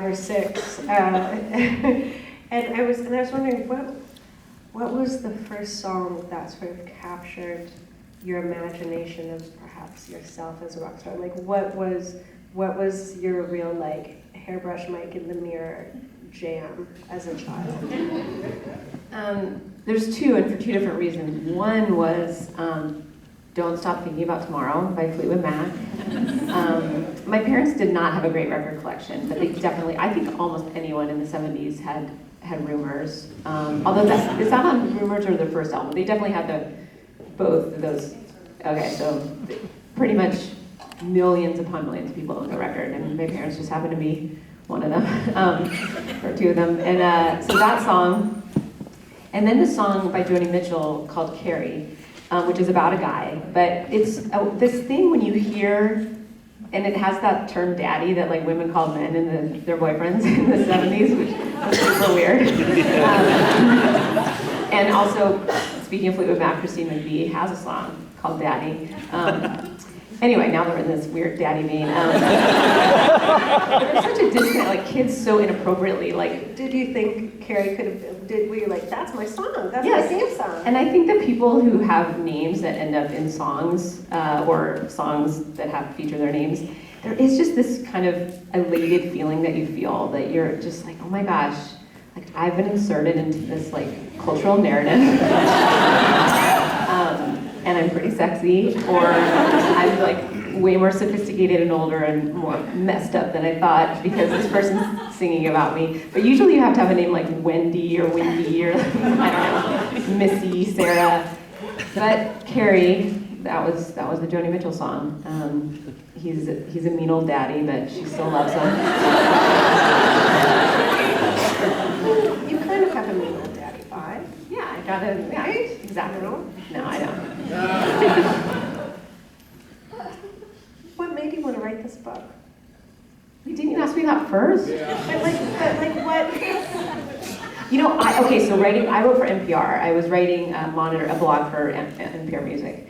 or 6, and I was wondering what was the first song that sort of captured your imagination of perhaps yourself as a rock star? Like what was your real like hairbrush mic in the mirror jam as a child? There's two, and for two different reasons. One was Don't Stop Thinking About Tomorrow by Fleetwood Mac. My parents did not have a great record collection, but they definitely, I think almost anyone in the 70s had Rumors. Although is that on Rumors or the first album? They definitely had both of those. Okay, so pretty much millions upon millions of people own the record, and my parents just happened to be one of them, or two of them. And so that song, and then the song by Joni Mitchell called Carrie, which is about a guy, but it's this thing when you hear, and it has that term daddy that like women called men and their boyfriends in the 70s, which was super weird. And also, speaking of Fleetwood Mac, Christine McVie has a song called Daddy. Anyway, now they're in this weird daddy vein. There's such a disconnect, like kids so inappropriately, like. Did you think Carrie could have, were you like, that's my song, that's Yes. my theme song? And I think that people who have names that end up in songs, or songs that have feature their names, there is just this kind of elated feeling that you feel, that you're just like, oh my gosh, like I've been inserted into this like cultural narrative. And I'm pretty sexy, or I'm like way more sophisticated and older and more messed up than I thought because this person's singing about me. But usually you have to have a name like Wendy or Wendy or I don't know, Missy, Sarah. But Carrie, that was the Joni Mitchell song. He's a mean old daddy, but she still loves him. You kind of have a mean old daddy vibe. Yeah, I got it. Yeah, exactly. No, I don't. What made you want to write this book? Didn't you ask me that first? Yeah. But what? You know, I wrote for NPR. I was writing a blog for NPR Music.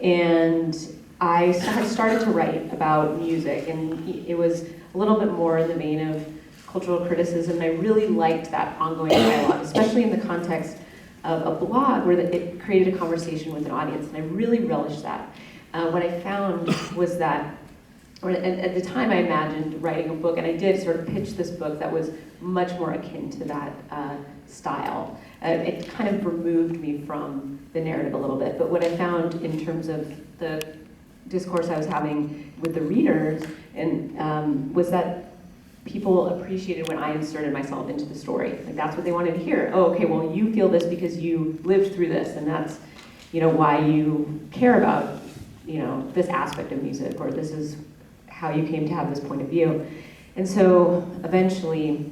And I started to write about music, and it was a little bit more in the vein of cultural criticism. And I really liked that ongoing dialogue, especially in the context of a blog where it created a conversation with an audience, and I really relished that. What I found was that, at the time I imagined writing a book, and I did sort of pitch this book that was much more akin to that style. It kind of removed me from the narrative a little bit, but what I found in terms of the discourse I was having with the readers was that people appreciated when I inserted myself into the story. Like that's what they wanted to hear. Oh, okay, well you feel this because you lived through this, and that's, why you care about, this aspect of music, or this is how you came to have this point of view. And so eventually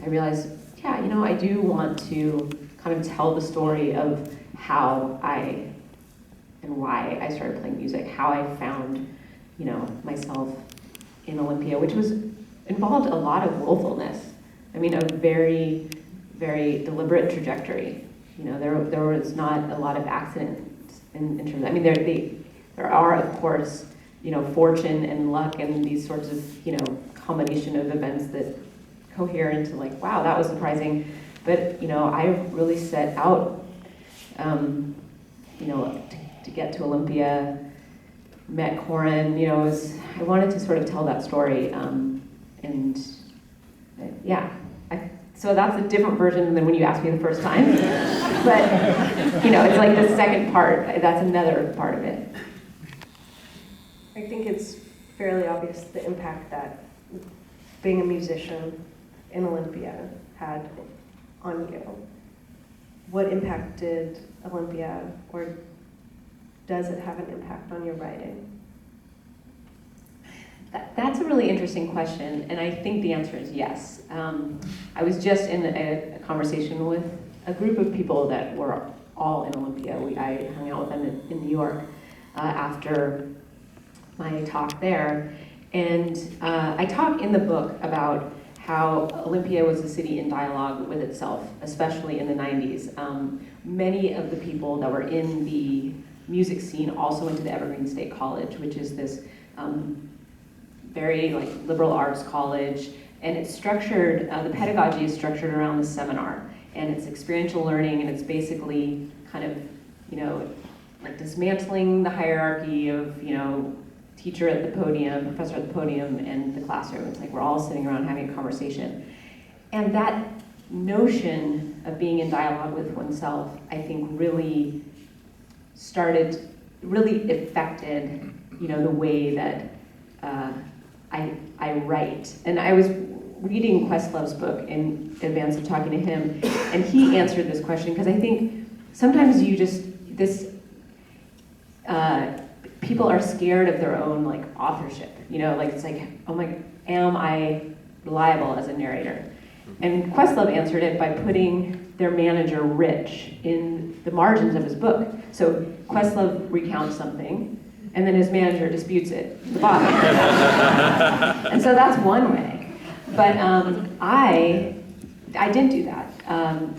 I realized, yeah, I do want to kind of tell the story of how and why I started playing music, how I found, myself in Olympia, which involved a lot of willfulness. I mean, a very, very deliberate trajectory. There was not a lot of accidents in terms of, I mean, there are, of course, fortune and luck and these sorts of, combination of events that cohere into like, wow, that was surprising. But, I really set out, to get to Olympia, met Corin, I wanted to sort of tell that story. So that's a different version than when you asked me the first time. But, it's like the second part, that's another part of it. I think it's fairly obvious the impact that being a musician in Olympia had on you. What impact did Olympia, or does it have an impact on your writing? That's a really interesting question, and I think the answer is yes. I was just in a conversation with a group of people that were all in Olympia. I hung out with them in New York after my talk there, and I talk in the book about how Olympia was a city in dialogue with itself, especially in the 90s. Many of the people that were in the music scene also went to the Evergreen State College, which is this very like liberal arts college, and it's structured, the pedagogy is structured around the seminar, and it's experiential learning, and it's basically kind of, you know, like dismantling the hierarchy of, you know, teacher at the podium, professor at the podium, and the classroom. It's like we're all sitting around having a conversation. And that notion of being in dialogue with oneself, I think really affected, you know, the way that I write. And I was reading Questlove's book in advance of talking to him, and he answered this question, because I think sometimes people are scared of their own like authorship, you know, like it's like, oh my, am I reliable as a narrator? And Questlove answered it by putting their manager, Rich, in the margins of his book. So Questlove recounts something, and then his manager disputes it at the bottom. And so that's one way. But I didn't do that.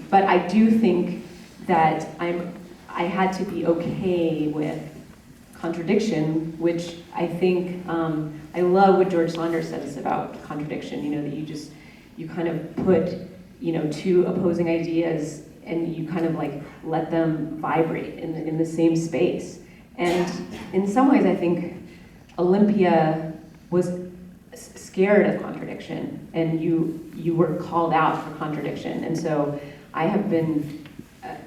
But I do think that I had to be okay with contradiction, which I think, I love what George Saunders says about contradiction, you know, that you kind of put, you know, two opposing ideas and you kind of like let them vibrate in the same space. And in some ways, I think Olympia was scared of contradiction, and you were called out for contradiction. And so I have been,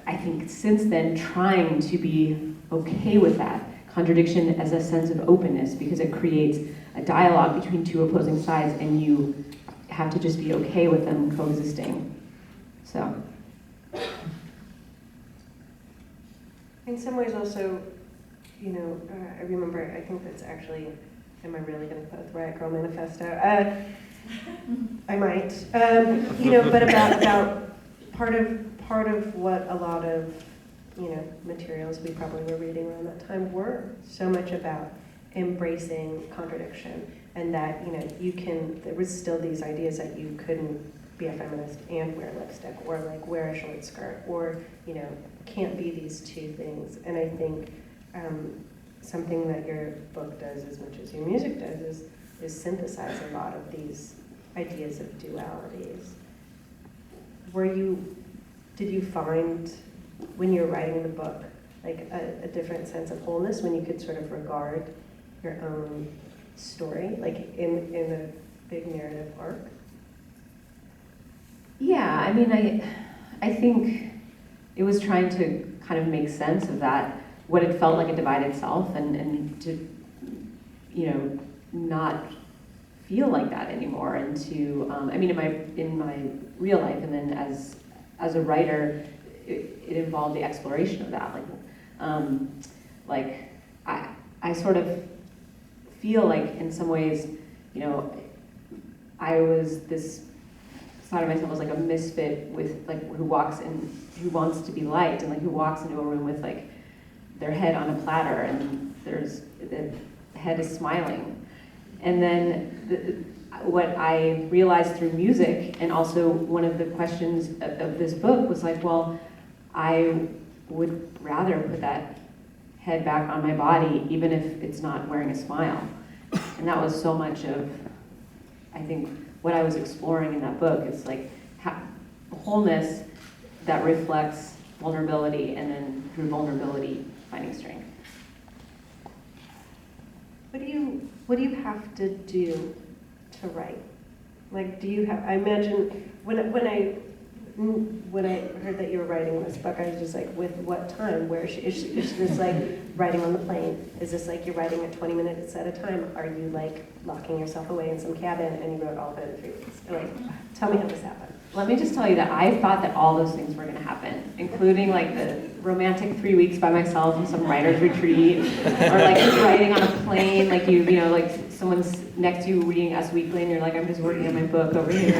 I think since then, trying to be okay with that contradiction as a sense of openness, because it creates a dialogue between two opposing sides, and you have to just be okay with them coexisting. So. In some ways also, you know, I remember, I think that's actually, am I really going to put the Riot Girl Manifesto? I might. You know, but about part of what a lot of, you know, materials we probably were reading around that time were so much about embracing contradiction, and that, you know, there was still these ideas that you couldn't be a feminist and wear lipstick, or like wear a short skirt, or, you know, can't be these two things. And I think something that your book does as much as your music does is synthesize a lot of these ideas of dualities. Did you find, when you were writing the book, like a different sense of wholeness when you could sort of regard your own story, like in a big narrative arc? Yeah, I mean, I think it was trying to kind of make sense of that, what it felt like a divided self, and to, you know, not feel like that anymore, and to, I mean, in my real life, and then as a writer, it involved the exploration of that. Like I sort of feel like in some ways, you know, I was this thought of myself as like a misfit with like who wants to be liked, and like who walks into a room with like their head on a platter, and the head is smiling. And then what I realized through music, and also one of the questions of this book was like, well, I would rather put that head back on my body, even if it's not wearing a smile. And that was so much of, I think, what I was exploring in that book. It's like wholeness that reflects vulnerability, and then through vulnerability, finding strength. What do you have to do to write? Like, do you have, I imagine, when I heard that you were writing this book, I was just like, with what time? Where is this like writing on the plane? Is this like you're writing at 20 minutes at a time? Are you like locking yourself away in some cabin and you wrote all of it in 3 weeks? Like, tell me how this happened. Let me just tell you that I thought that all those things were going to happen, including like the romantic 3 weeks by myself in some writer's retreat, or like just writing on a plane, like you know, like someone's next to you reading Us Weekly, and you're like, I'm just working on my book over here.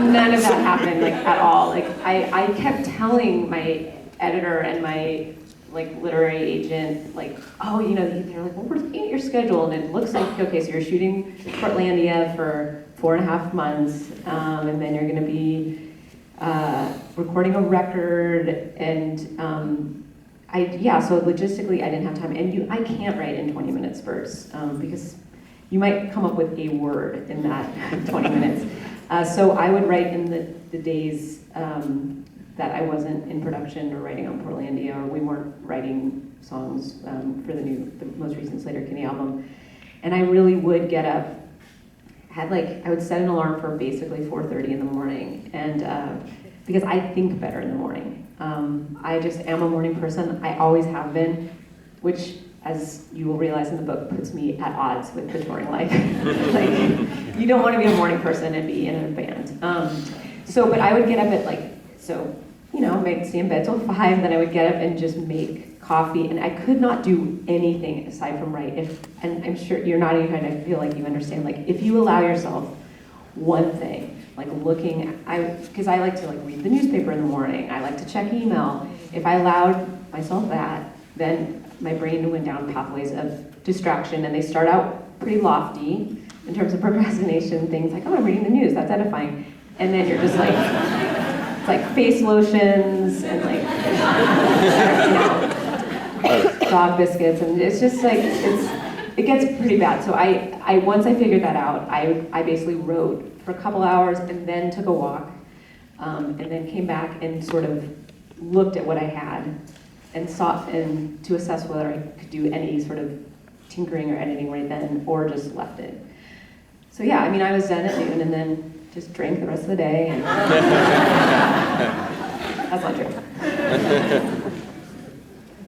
None of that happened, like at all. Like I kept telling my editor and my like literary agent, like, oh, you know, they're like, well, we're looking at your schedule, and it looks like, okay, so you're shooting Portlandia for 4.5 months, and then you're going to be recording a record, and so logistically I didn't have time, and I can't write in 20-minute spurts, because you might come up with a word in that 20 minutes. So I would write in the days that I wasn't in production or writing on Portlandia, or we weren't writing songs for the most recent Slater Kinney album. And I really would get up, I would set an alarm for basically 4:30 in the morning, and because I think better in the morning. I just am a morning person. I always have been, which, as you will realize in the book, puts me at odds with the touring life. You don't want to be a morning person and be in a band. But I would get up at I'd stay in bed till 5, then I would get up and just make coffee, and I could not do anything aside from write. And I'm sure you're not even trying to feel like you understand, if you allow yourself one thing, because I like to read the newspaper in the morning, I like to check email. If I allowed myself that, then my brain went down pathways of distraction, and they start out pretty lofty in terms of procrastination, things like, oh, I'm reading the news, that's edifying. And then you're just it's face lotions and dog biscuits, and it's just it gets pretty bad. So I once I figured that out, I basically wrote for a couple hours and then took a walk, and then came back and sort of looked at what I had and sought and to assess whether I could do any sort of tinkering or editing right then, or just left it. So yeah, I was done at noon and then just drank the rest of the day. And that's not true.